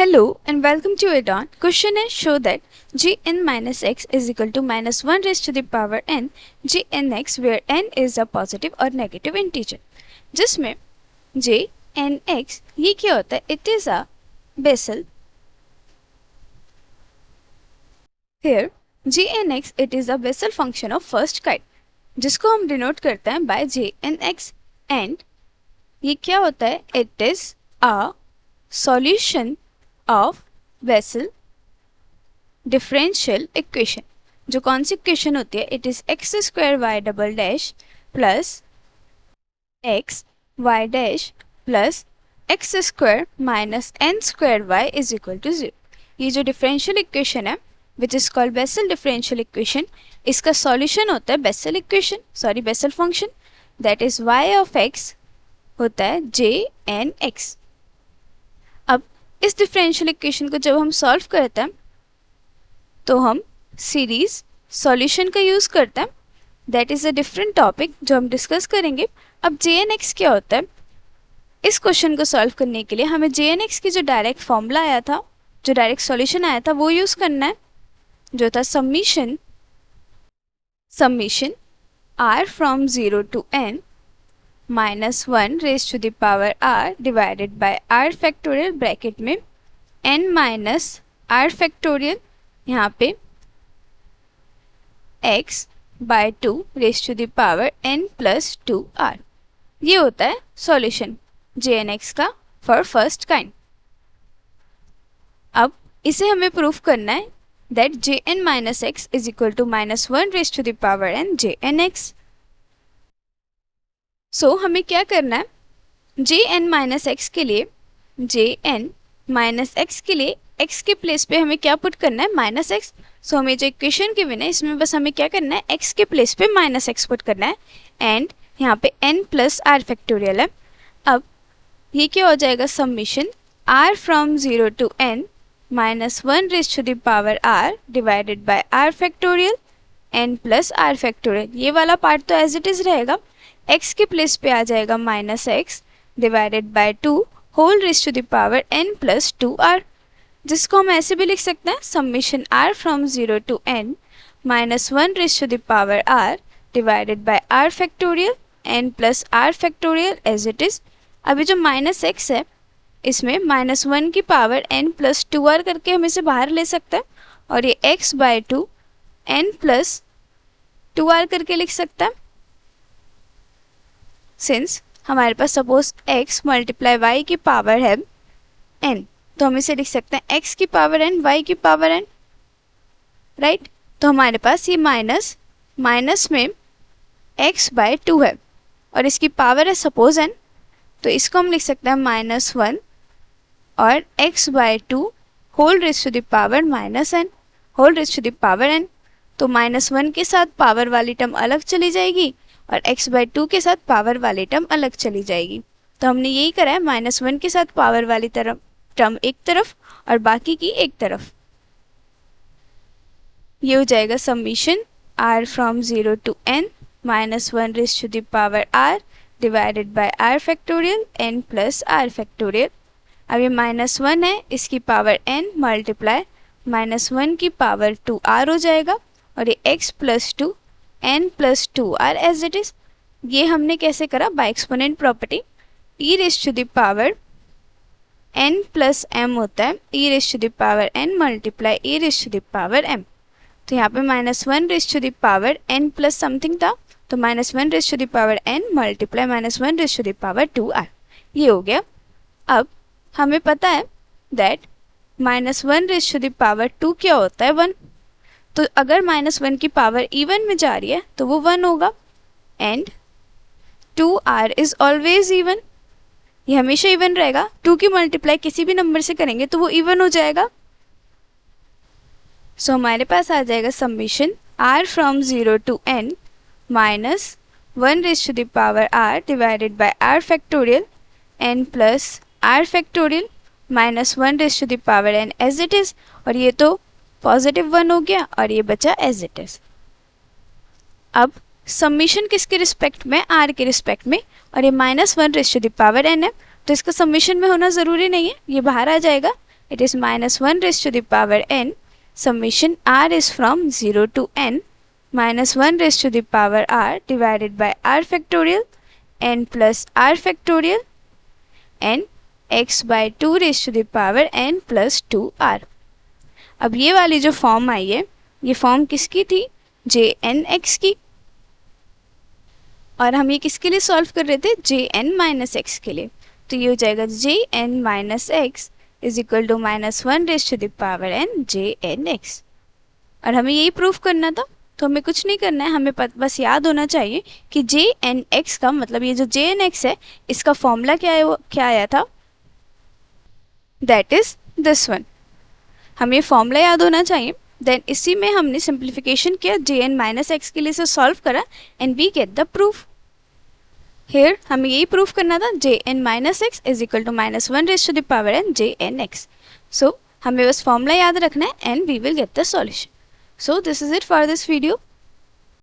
Hello and welcome to Add-on. Question is show that gn minus x is equal to minus 1 raised to the power n gnx where n is a positive or negative integer. जिसमें gnx ये क्या होता है? It is a Bessel. Here gnx it is a Bessel function of first kind जिसको हम denote करते हैं by gnx and ये क्या होता है? It is a solution of Bessel differential equation. जो कौन सी इक्वेशन होती है? It is x square y double dash plus x y dash plus x square minus n square y is equal to 0. ये जो डिफरेंशियल इक्वेशन है which is called Bessel differential equation, इसका solution होता है Bessel equation, sorry Bessel function, that is y of x होता है जे n x. अब इस डिफरेंशियल इक्वेशन को जब हम सॉल्व करते हैं तो हम सीरीज सॉल्यूशन का यूज करते हैं. That is a different topic जो हम डिस्कस करेंगे. अब JNX क्या होता है? इस क्वेश्चन को सॉल्व करने के लिए हमें JNX की जो डायरेक्ट फॉर्मूला आया था, जो डायरेक्ट सॉल्यूशन आया था, वो यूज करना है, जो था summation r from 0 to n minus 1 raise to the power r divided by r factorial bracket में n माइनस r फैक्टोरियल यहाँ पे x by 2 raise to the power n plus 2r. ये होता है सॉल्यूशन JNX का for first kind. अब इसे हमें प्रूफ करना है that Jn minus x is equal to minus 1 raise to the power n JNX. सो हमें क्या करना है? Jn माइनस एक्स के लिए Jn माइनस एक्स के लिए x के प्लेस पे हमें क्या पुट करना है? Minus x. सो हमें जो इक्वेशन गिवन है इसमें बस हमें क्या करना है? x के प्लेस पे माइनस एक्स पुट करना है एंड यहाँ पे n प्लस आर फैक्टोरियल है. अब ये क्या हो जाएगा? Summation r from 0 to n minus 1 raise to the power r divided by r factorial n plus r factorial. ये वाला पार्ट तो एज इट इज रहेगा. x के प्लेस पे आ जाएगा minus x divided by 2 whole raise to the power n plus 2r, जिसको हम ऐसे भी लिख सकते हैं summation r from 0 to n minus 1 raise to the power r divided by r factorial n plus r factorial as it is. अभी जो minus x है इसमें माइनस 1 की पावर n प्लस 2r करके हम इसे बाहर ले सकते हैं और ये x by 2 n plus 2r करके लिख सकते हैं. सिंस हमारे पास सपोज x मल्टीप्लाई y की पावर है n, तो हम इसे लिख सकते हैं x की पावर n y की पावर n, राइट. तो हमारे पास ये माइनस माइनस में x बाय 2 है और इसकी पावर है सपोज n, तो इसको हम लिख सकते हैं माइनस 1 और x by 2 whole raise to the power minus n whole raise to the power n. तो माइनस 1 के साथ पावर वाली टर्म अलग चली जाएगी और x बाय 2 के साथ पावर वाली टर्म अलग चली जाएगी. तो हमने यही करा है, माइनस 1 के साथ पावर वाली टर्म एक तरफ और बाकी की एक तरफ. ये हो जाएगा summation r from 0 to n minus 1 raise to the power r divided by r factorial n plus r factorial. अब ये माइनस 1 है, इसकी पावर n मल्टीप्लाई माइनस 1 की पावर 2r हो जाएगा और ये x plus 2 n plus 2r as it is. ये हमने कैसे करा? By exponent property. e raise to the power n plus m होता है e raise to the power n multiply e raise to the power m. तो यहाँ पे minus 1 raise to the power n plus something था, तो minus 1 raise to the power n multiply minus 1 raise to the power 2r. ये हो गया. अब हमें पता है that minus 1 raise to the power 2 क्या होता है? 1. तो अगर माइनस 1 की पावर इवन में जा रही है तो वो 1 होगा and 2r is always even. ये हमेशा इवन रहेगा. 2 की मल्टीप्लाई किसी भी नंबर से करेंगे तो वो इवन हो जाएगा. सो हमारे पास आ जाएगा summation r from 0 to n minus 1 raise to the power r divided by r factorial n plus r factorial minus 1 raise to the power n as it is. और ये तो पॉजिटिव 1 हो गया और ये बचा एज इट इज. अब summation किसके रिस्पेक्ट में? r के रिस्पेक्ट में. और ये minus 1 raise to the power n है तो इसका समीशन में होना ज़रूरी नहीं है, ये बाहर आ जाएगा. it is minus 1 raised to the power n. Summation r is from 0 to n minus 1 raised to the power r divided by r factorial n plus r factorial n x by 2 raised to the power n plus 2r. अब ये वाली जो form I है ये form किसकी थी? जे n x की। और हम ये किसके लिए सॉल्व कर रहे थे? जे एन माइनस एक्स के लिए। तो ये हो जाएगा J n minus x is equal to minus 1 raise to the power n J n x. और हमें यही प्रूफ करना था, तो हमें कुछ नहीं करना है, हमें बस याद होना चाहिए कि जे एन एक्स का मतलब ये जो जे एन एक्स है इसका फॉर्मूला क्या है, वो क्या आया था? That is this one. हमें फॉर्मूला याद होना चाहिए। देन इसी में हमने सिंप्लीफिकेशन किया, जे एन माइनस एक्स के लिए से सॉल्व करा and we get the proof. Here हमें यही प्रूफ करना था, J n minus x is equal to minus 1 raise to the power n J n x. So हमें बस फॉर्मूला याद रखना है and we will get the solution. So this is it for this video.